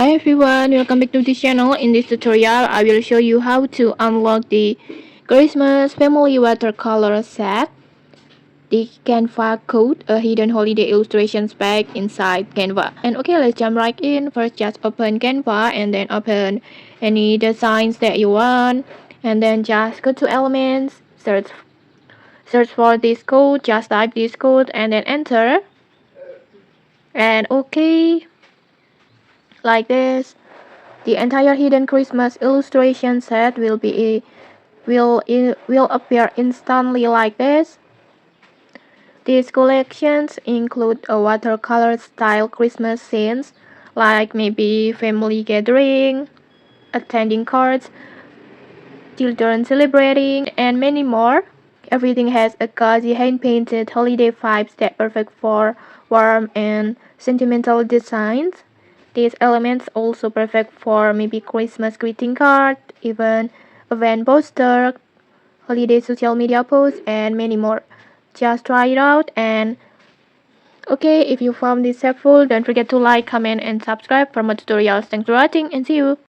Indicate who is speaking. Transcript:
Speaker 1: Hi everyone, welcome back to this channel. In this tutorial, I will show you how to unlock the Christmas Family Watercolor set, the Canva code, a hidden holiday illustrations pack inside Canva. And okay, let's jump right in. First, just open Canva and then open any designs that you want. And then just go to Elements, search for this code, just type this code and then enter. And okay, like this. The entire hidden Christmas illustration set will appear instantly like this. These collections include a watercolor style Christmas scenes like maybe family gathering, attending cards, children celebrating, and many more. Everything has a cozy hand-painted holiday vibes that perfect for warm and sentimental designs. These elements also perfect for maybe Christmas greeting card, even event poster, holiday social media posts, and many more. Just try it out and okay, if you found this helpful, don't forget to like, comment, and subscribe for more tutorials. Thanks for watching and see you.